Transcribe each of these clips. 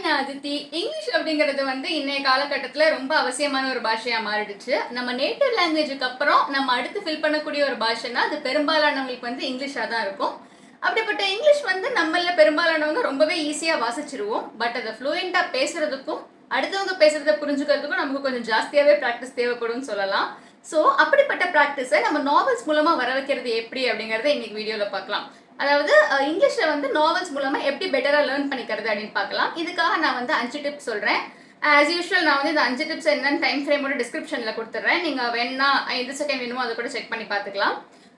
நான் அதித்தி. இங்கிலீஷ் அப்படிங்கிறது இன்றைய காலகட்டத்தில் ரொம்ப அவசியமான ஒரு பாஷையாக மாறிடுச்சு. நம்ம நேட்டிவ் லாங்குவேஜுக்கு அப்புறம் நம்ம அடுத்து ஃபில் பண்ணக்கூடிய ஒரு பாஷைனா அது பெரும்பாலானவங்களுக்கு இங்கிலீஷாக தான் இருக்கும். அப்படிப்பட்ட இங்கிலீஷ் நம்மள பெரும்பாலானவங்க ரொம்பவே ஈஸியாக வாசிச்சிருவோம். பட் அதை ஃப்ளூயண்ட்டாக பேசுறதுக்கும் அடுத்தவங்க பேசுறதை புரிஞ்சுக்கிறதுக்கும் நமக்கு கொஞ்சம் ஜாஸ்தியாகவே ப்ராக்டிஸ் தேவைப்படும்னு சொல்லலாம். ஸோ அப்படிப்பட்ட ப்ராக்டிஸை நம்ம நாவல்ஸ் மூலமாக வர வைக்கிறது எப்படி அப்படிங்கிறத இன்னைக்கு வீடியோவில் பார்க்கலாம். அதாவது இங்கிலீஷில் நாவல்ஸ் மூலமாக எப்படி பெட்டராக லேர்ன் பண்ணிக்கிறது அப்படின்னு பார்க்கலாம். இதுக்காக நான் 5 டிப்ஸ் சொல்கிறேன். ஆஸ் யூஷுவல் நான் இந்த 5 டிப்ஸ் என்னென்னு டைம் ஃப்ரேமோட டிஸ்கிரிப்ஷனில் கொடுத்துட்றேன். நீங்கள் வேணா 5 செகண்ட் வேணுமோ அதை கூட செக் பண்ணி பார்த்துக்கலாம்.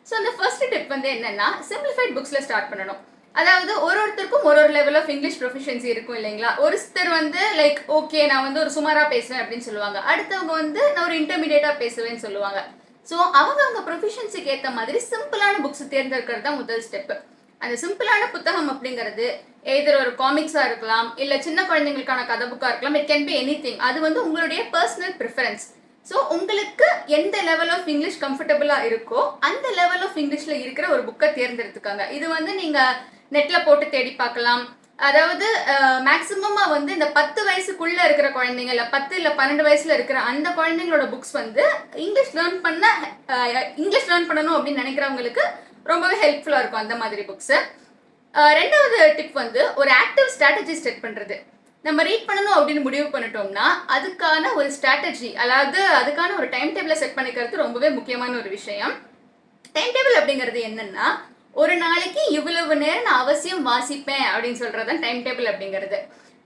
ஸோ அந்த ஃபர்ஸ்ட் டிப் என்னென்னா, சிம்பிளிஃபைட் புக்ஸில் ஸ்டார்ட் பண்ணணும். அதாவது ஒருத்தருக்கும் ஒரு லெவல் ஆஃப் இங்கிலீஷ் ப்ரொஃபிஷியன்சி இருக்கும் இல்லைங்களா. ஒருத்தர் லைக் ஓகே நான் ஒரு சுமாராக பேசுவேன் அப்படின்னு சொல்லுவாங்க. அடுத்தவங்க நான் ஒரு இன்டர்மீடியட்டாக பேசுவேன்னு சொல்லுவாங்க. ஸோ அவங்க ப்ரொஃபிஷியன்சிக்கு ஏற்ற மாதிரி சிம்பிளான புக்ஸ் தேர்ந்தெடுக்கிறது தான் முதல் ஸ்டெப்பு. அந்த சிம்பிளான புத்தகம் அப்படிங்கிறது எதர் ஒரு காமிக்ஸாக இருக்கலாம், இல்லை சின்ன குழந்தைங்களுக்கான கதை புக்காக இருக்கலாம். It can be any thing. அது உங்களுடைய பர்சனல் ப்ரிஃபரன்ஸ். ஸோ உங்களுக்கு எந்த லெவல் ஆஃப் இங்கிலீஷ் கம்ஃபர்டபுளாக இருக்கோ அந்த லெவல் ஆஃப் இங்கிலீஷில் இருக்கிற ஒரு புக்கை தேர்ந்தெடுத்துக்காங்க. இது நீங்கள் நெட்டில் போட்டு தேடி பார்க்கலாம். அதாவது மேக்சிமமாக இந்த 10 வயசுக்குள்ளே இருக்கிற குழந்தைங்க, இல்லை 10 இல்லை 12 வயசில் இருக்கிற அந்த குழந்தைங்களோட புக்ஸ் இங்கிலீஷ் லேர்ன் பண்ணணும் அப்படின்னு நினைக்கிறவங்களுக்கு ரொம்பவே ஹெல்ப்ஃபுல்லாக இருக்கும் அந்த மாதிரி புக்ஸு. ரெண்டாவது டிப் ஒரு ஆக்டிவ் ஸ்ட்ராட்டஜி செட் பண்ணுறது. நம்ம ரீட் பண்ணணும் அப்படின்னு முடிவு பண்ணிட்டோம்னா அதுக்கான ஒரு ஸ்ட்ராட்டஜி, அதாவது அதுக்கான ஒரு டைம் டேபிளை செட் பண்ணிக்கிறது ரொம்பவே முக்கியமான ஒரு விஷயம். டைம் டேபிள் அப்படிங்கிறது என்னன்னா, ஒரு நாளைக்கு இவ்வளவு நேரம் நான் அவசியம் வாசிப்பேன் அப்படின்னு சொல்கிறது தான் டைம் டேபிள் அப்படிங்கிறது.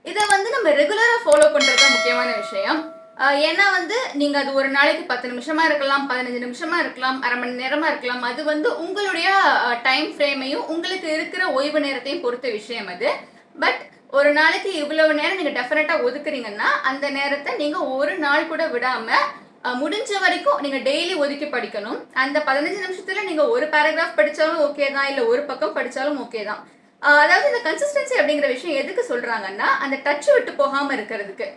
இதை நம்ம ரெகுலராக ஃபாலோ பண்ணுறது தான் முக்கியமான விஷயம். ஏன்னா நீங்கள் அது ஒரு நாளைக்கு 10 நிமிஷமாக இருக்கலாம், 15 நிமிஷமாக இருக்கலாம், அரை மணி நேரமாக இருக்கலாம். அது உங்களுடைய டைம் ஃப்ரேமையும் உங்களுக்கு இருக்கிற ஓய்வு நேரத்தையும் பொறுத்த விஷயம் அது. பட் ஒரு நாளைக்கு இவ்வளவு நேரம் நீங்கள் டெஃபினட்டாக ஒதுக்குறீங்கன்னா அந்த நேரத்தை நீங்கள் ஒரு நாள் கூட விடாமல் முடிஞ்ச வரைக்கும் நீங்கள் டெய்லி ஒதுக்கி படிக்கணும். அந்த 15 நிமிஷத்தில் நீங்கள் ஒரு பேராகிராஃப் படித்தாலும் ஓகே தான், இல்லை ஒரு பக்கம் படித்தாலும் ஓகே தான். அதாவது இந்த கன்சிஸ்டன்சி அப்படிங்கிற விஷயம் எதுக்கு சொல்கிறாங்கன்னா, அந்த டச் விட்டு போகாமல் இருக்கிறதுக்கு.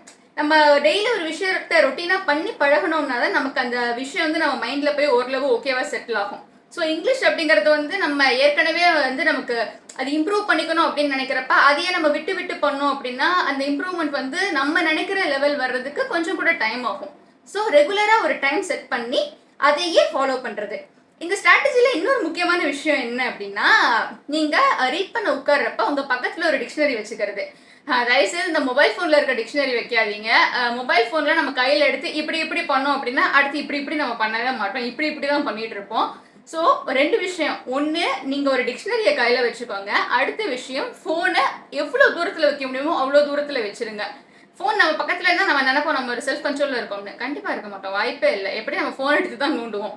நம்ம டெய்லி ஒரு விஷயத்தை ரொட்டீனாக பண்ணி பழகணும்னா தான் நமக்கு அந்த விஷயம் நம்ம மைண்டில் போய் ஓரளவு ஓகேவாக செட்டில் ஆகும். ஸோ இங்கிலீஷ் அப்படிங்கிறது நம்ம ஏற்கனவே நமக்கு அது இம்ப்ரூவ் பண்ணிக்கணும் அப்படின்னு நினைக்கிறப்ப அதையே நம்ம விட்டு விட்டு பண்ணோம் அப்படின்னா அந்த இம்ப்ரூவ்மெண்ட் நம்ம நினைக்கிற லெவல் வர்றதுக்கு கொஞ்சம் கூட டைம் ஆகும். ஸோ ரெகுலராக ஒரு டைம் செட் பண்ணி அதையே ஃபாலோ பண்ணுறது. இந்த ஸ்ட்ராட்டஜியில் இன்னொரு முக்கியமான விஷயம் என்ன அப்படின்னா, நீங்கள் ரீட் பண்ண உட்கார்றப்ப உங்கள் பக்கத்தில் ஒரு டிக்ஷனரி வச்சுக்கிறது. தயவுசெய்து இந்த மொபைல் ஃபோனில் இருக்க டிக்ஷனரி வைக்காதீங்க. மொபைல் ஃபோனில் நம்ம கையில் எடுத்து இப்படி பண்ணோம் அப்படின்னா அடுத்து இப்படி நம்ம பண்ணவே மாட்டோம், இப்படி தான் பண்ணிட்டு இருப்போம். ஸோ 2 விஷயம். ஒன்று, நீங்கள் ஒரு டிக்ஷனரியை கையில் வச்சுக்கோங்க. அடுத்த விஷயம், ஃபோனை எவ்வளோ தூரத்தில் வைக்க முடியுமோ அவ்வளோ தூரத்தில் வச்சுருங்க. ஃபோன் நம்ம பக்கத்தில் இருந்தால் நம்ம நினைப்போம் நம்ம ஒரு செல்ஃப் கண்ட்ரோலில் இருக்கோம்னு. கண்டிப்பாக இருக்க மாட்டோம், வாய்ப்பே இல்லை. எப்படி நம்ம ஃபோன் எடுத்து தான் நோண்டுவோம்.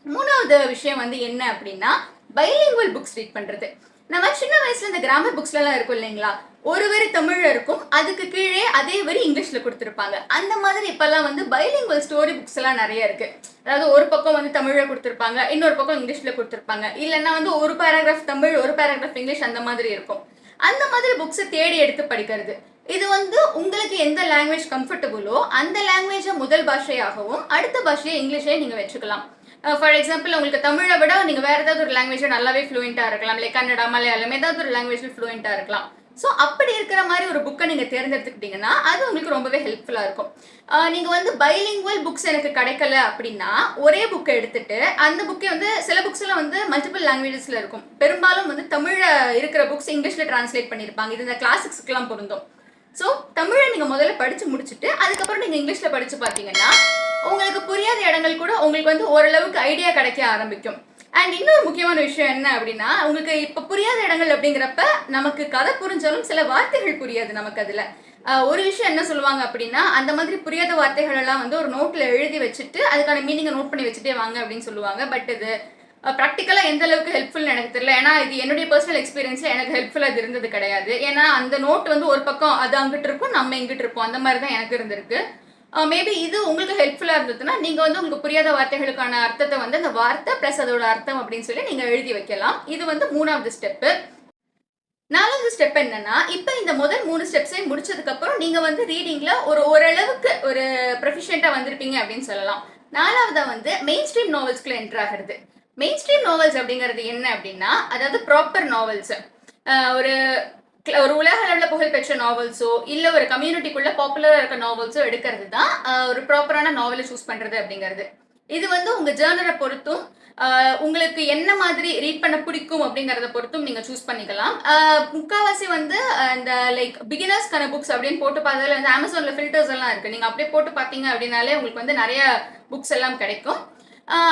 மூணாவது விஷயம் என்ன அப்படின்னா, பைலிங்குவல் புக்ஸ் ரீட் பண்ணுறது. நம்ம சின்ன வயசுல இந்த கிராமர் புக்ஸ்லாம் இருக்கும் இல்லைங்களா, ஒரு வரி தமிழில் இருக்கும், அதுக்கு கீழே அதே வரி இங்கிலீஷில் கொடுத்துருப்பாங்க. அந்த மாதிரி இப்போல்லாம் பைலிங்குவல் ஸ்டோரி புக்ஸ் எல்லாம் நிறைய இருக்குது. அதாவது ஒரு பக்கம் தமிழில் கொடுத்துருப்பாங்க, இன்னொரு பக்கம் இங்கிலீஷில் கொடுத்துருப்பாங்க. இல்லைன்னா ஒரு பேராகிராஃப் தமிழ், ஒரு பேராகிராஃப் இங்கிலீஷ், அந்த மாதிரி இருக்கும். அந்த மாதிரி புக்ஸை தேடி எடுத்து படிக்கிறது. இது உங்களுக்கு எந்த லாங்குவேஜ் கம்ஃபர்டபுளோ அந்த லாங்குவேஜை முதல் பாஷையாகவும் அடுத்த பாஷையை இங்கிலீஷே நீங்கள் வச்சுக்கலாம். ஃபார் எக்ஸாம்பிள், உங்களுக்கு தமிழை விட நீங்கள் வேறு ஏதாவது ஒரு லாங்குவேஜை நல்லாவே ஃப்ளூயண்ட்டாக இருக்கலாம், லைக் கன்னடா, மலையாளம், ஏதாவது ஒரு லாங்குவேஜில் ஃப்ளூயண்ட்டாக இருக்கலாம். ஸோ அப்படி இருக்கிற மாதிரி ஒரு புக்கை நீங்கள் தேர்ந்தெடுத்துக்கிட்டிங்கன்னா அது உங்களுக்கு ரொம்பவே ஹெல்ப்ஃபுல்லாக இருக்கும். நீங்கள் பைலிங்குவல் புக்ஸ் எனக்கு கிடைக்கல அப்படின்னா ஒரே புக்கை எடுத்துட்டு அந்த புக்கை சில புக்ஸ் எல்லாம் மல்டிபிள் லாங்குவேஜஸில் இருக்கும். பெரும்பாலும் தமிழில் இருக்கிற புக்ஸ் இங்கிலீஷில் டிரான்ஸ்லேட் பண்ணியிருப்பாங்க. இது இந்த கிளாசிக்ஸ்க்கெலாம் பொருந்தும். ஸோ தமிழை நீங்கள் முதல்ல படித்து முடிச்சுட்டு அதுக்கப்புறம் நீங்கள் இங்கிலீஷில் படித்து பார்த்தீங்கன்னா உங்களுக்கு புரியாத இடங்கள் கூட உங்களுக்கு ஓரளவுக்கு ஐடியா கிடைக்க ஆரம்பிக்கும். அண்ட் இன்னொரு முக்கியமான விஷயம் என்ன அப்படின்னா, உங்களுக்கு இப்போ புரியாத இடங்கள் அப்படிங்கிறப்ப நமக்கு கதை புரிஞ்சாலும் சில வார்த்தைகள் புரியாது நமக்கு. அதில் ஒரு விஷயம் என்ன சொல்லுவாங்க அப்படின்னா, அந்த மாதிரி புரியாத வார்த்தைகள் எல்லாம் ஒரு நோட்டில் எழுதி வச்சுட்டு அதுக்கான மீனிங்கை நோட் பண்ணி வச்சுட்டே வாங்க அப்படின்னு சொல்லுவாங்க. பட் இது ப்ராக்டிக்கலாக எந்த அளவுக்கு ஹெல்ப்ஃபுல்னு எனக்கு தெரியல. ஏன்னா இது என்னுடைய பர்சனல் எக்ஸ்பீரியன்ஸில் எனக்கு ஹெல்ப்ஃபுல்லாக இது இருந்தது கிடையாது. ஏன்னா அந்த நோட் ஒரு பக்கம் அது அங்கிட்டு இருக்கும், நம்ம இங்கிட்டு இருப்போம், அந்த மாதிரி தான் எனக்கு இருந்திருக்கு. மேபி இது உங்களுக்கு ஹெல்ப்ஃபுல்லாக இருந்ததுன்னா நீங்கள் உங்களுக்கு புரியாத வார்த்தைகளுக்கான அர்த்தத்தை அந்த வார்த்தை ப்ளஸ் அதோட அர்த்தம் அப்படின்னு சொல்லி நீங்கள் எழுதி வைக்கலாம். இது 3வது ஸ்டெப்பு. 4வது ஸ்டெப் என்னன்னா, இப்போ இந்த முதல் 3 ஸ்டெப்ஸையும் முடிச்சதுக்கப்புறம் நீங்கள் ரீடிங்கில் ஓரளவுக்கு ஒரு ப்ரொஃபிஷியண்ட்டாக வந்திருப்பீங்க அப்படின்னு சொல்லலாம். 4வதாக மெயின் ஸ்ட்ரீம் நாவல்ஸ்குள்ளே என்ட்ரு ஆகிறது. மெயின் ஸ்ட்ரீம் நாவல்ஸ் அப்படிங்கிறது என்ன அப்படின்னா, அதாவது ப்ராப்பர் நாவல்ஸ். ஒரு ஒரு உலக அளவில் புகழ்பெற்ற நாவல்ஸோ இல்லை ஒரு கம்யூனிட்டிக்குள்ள பாப்புலராக இருக்க நாவல்ஸோ எடுக்கிறது தான் ஒரு ப்ராப்பரான நாவலை சூஸ் பண்ணுறது அப்படிங்கிறது. இது வந்து உங்கள் ஜேர்னரை பொறுத்தும் உங்களுக்கு என்ன மாதிரி ரீட் பண்ண பிடிக்கும் அப்படிங்கிறத பொறுத்தும் நீங்கள் சூஸ் பண்ணிக்கலாம். முக்கால்வாசி வந்து இந்த லைக் பிகினர்ஸ்க்கான புக்ஸ் அப்படின்னு போட்டு பார்த்ததுல வந்து அமேசானில் ஃபில்டர்ஸ் எல்லாம் இருக்குது. நீங்கள் அப்படியே போட்டு பார்த்தீங்க அப்படின்னாலே உங்களுக்கு வந்து நிறைய புக்ஸ் எல்லாம் கிடைக்கும்.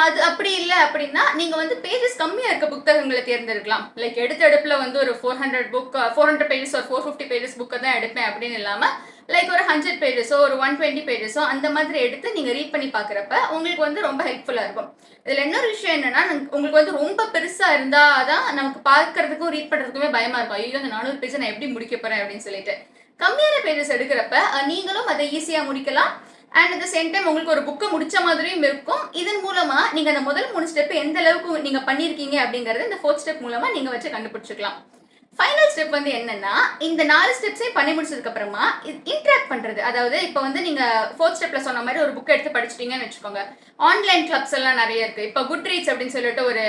அது அப்படி இல்லை அப்படின்னா நீங்கள் வந்து பேஜஸ் கம்மியாக இருக்க புத்தகங்களை தேர்ந்தெடுக்கலாம். லைக் எடுப்பில் வந்து ஒரு 400 பேஜஸ் ஒரு 450 பேஜஸ் புக்கை தான் எடுப்பேன் அப்படின்னு இல்லாமல் லைக் ஒரு 100 பேஜஸோ ஒரு 120 பேஜஸோ அந்த மாதிரி எடுத்து நீங்கள் ரீட் பண்ணி பார்க்குறப்ப உங்களுக்கு வந்து ரொம்ப ஹெல்ப்ஃபுல்லாக இருக்கும். இதில் இன்னொரு விஷயம் என்னன்னா, உங்களுக்கு வந்து ரொம்ப பெருசாக இருந்தால் தான் நமக்கு பார்க்கறதுக்கும் ரீட் பண்ணுறதுக்குமே பயமாக இருக்கும். ஐயோ அந்த 400 பேஜை நான் எப்படி முடிக்க போகிறேன் அப்படின்னு சொல்லிட்டு. கம்மியான பேஜஸ் எடுக்கிறப்ப நீங்களும் அதை ஈஸியாக முடிக்கலாம். And at the same time உங்களுக்கு ஒரு புக்கை முடிச்ச மாதிரியும் இருக்கும். இதன் மூலமா நீங்க அந்த முதல் 3 ஸ்டெப் எந்த அளவுக்கு நீங்க பண்ணிருக்கீங்க அப்படிங்கறது இந்த 4th ஸ்டெப் மூலமா நீங்க வச்சு கண்டுபிடிச்சிக்கலாம். ஃபைனல் ஸ்டெப் வந்து என்னன்னா, இந்த 4 ஸ்டெப்ஸையும் பண்ணி முடிச்சதுக்கு அப்புறமா இன்டராக்ட் பண்றது. அதாவது இப்போ வந்து நீங்க 4th ஸ்டெப்ல சொன்ன மாதிரி ஒரு புக் எடுத்து படிச்சிட்டீங்கன்னு வச்சுக்கோங்க. ஆன்லைன் கிளப்ஸ் எல்லாம் நிறைய இருக்கு. இப்போ குட் ரீட்ஸ் அப்படின்னு சொல்லிட்டு ஒரு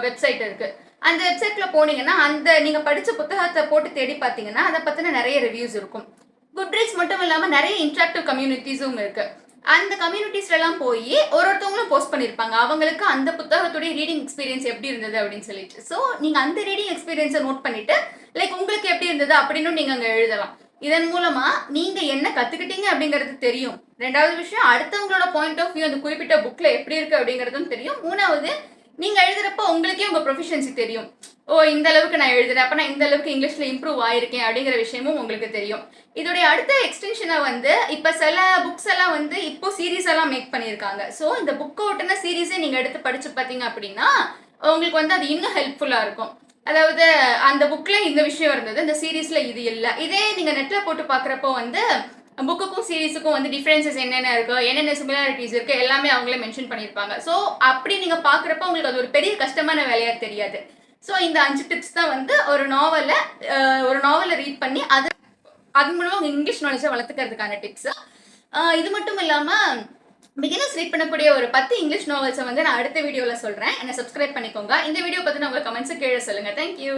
வெப்சைட் இருக்கு. அந்த வெப்சைட்ல போனீங்கன்னா அந்த நீங்க படிச்ச புத்தகத்தை போட்டு தேடி பார்த்தீங்கன்னா அதை பத்தின நிறைய ரிவ்யூஸ் இருக்கும். குட் ரீட்ஸ் மட்டும் இல்லாம நிறைய இன்டராக்டிவ் கம்யூனிட்டிஸும் இருக்கு. அந்த கம்யூனிட்டிஸ்ல எல்லாம் போய் ஒருத்தவங்களும் போஸ்ட் பண்ணிருப்பாங்க அவங்களுக்கு அந்த புத்தகத்துடைய ரீடிங் எக்ஸ்பீரியன்ஸ் எப்படி இருந்தது அப்படின்னு சொல்லிட்டு. ஸோ நீங்க அந்த ரீடிங் எக்ஸ்பீரியன்ஸை நோட் பண்ணிட்டு லைக் உங்களுக்கு எப்படி இருந்தது அப்படின்னு நீங்க அங்க எழுதலாம். இதன் மூலமா நீங்க என்ன கத்துக்கிட்டீங்க அப்படிங்கிறது தெரியும். ரெண்டாவது விஷயம், அடுத்தவங்களோட பாயிண்ட் ஆஃப் வியூ அந்த குறிப்பிட்ட புக்ல எப்படி இருக்கு அப்படிங்கிறதும் தெரியும். மூணாவது, நீங்க எழுதுறப்ப உங்களுக்கே உங்க ப்ரொஃபிஷியன்சி தெரியும். ஓ இந்த அளவுக்கு நான் எழுதுறேன், அப்ப நான் இந்த அளவுக்கு இங்கிலீஷ்ல இம்ப்ரூவ் ஆயிருக்கேன் அப்படிங்கிற விஷயமும் உங்களுக்கு தெரியும். இதோடைய அடுத்த எக்ஸ்டென்ஷனை வந்து இப்ப சில புக்ஸ் எல்லாம் வந்து இப்போ சீரீஸ் எல்லாம் மேக் பண்ணியிருக்காங்க. ஸோ இந்த புக் அவுட்னா சீரீஸே நீங்க எடுத்து படிச்சு பார்த்தீங்க அப்படின்னா உங்களுக்கு வந்து அது இன்னும் ஹெல்ப்ஃபுல்லா இருக்கும். அதாவது அந்த புக்ல இந்த விஷயம் இருந்தது, இந்த சீரீஸ்ல இது இல்லை. இதே நீங்க நெட்ல போட்டு பாக்குறப்போ வந்து புக்குக்கும் சீரீஸுக்கும் வந்து டிஃபரன்சஸ் என்னென்ன இருக்கு, என்னென்ன சிமிலாரிட்டிஸ் இருக்கு எல்லாமே அவங்களே மென்ஷன் பண்ணியிருப்பாங்க. ஸோ அப்படி நீங்க பாக்குறப்ப உங்களுக்கு அது ஒரு பெரிய கஷ்டமான வேலையா தெரியாது. ஸோ இந்த 5 டிப்ஸ் தான் வந்து ஒரு நாவலை ரீட் பண்ணி அது மூலமா உங்க இங்கிலீஷ் நாலேஜை வளர்த்துக்கிறதுக்கான டிப்ஸ். இது மட்டும் இல்லாம பிகினர்ஸ் ரீட் பண்ணக்கூடிய ஒரு 10 இங்கிலீஷ் நாவல்ஸை வந்து நான் அடுத்த வீடியோவில் சொல்றேன். என்ன சப்ஸ்கிரைப் பண்ணிக்கோங்க. இந்த வீடியோ பத்தின உங்க கமெண்ட்ஸ் கீழே சொல்லுங்க. தேங்க்யூ.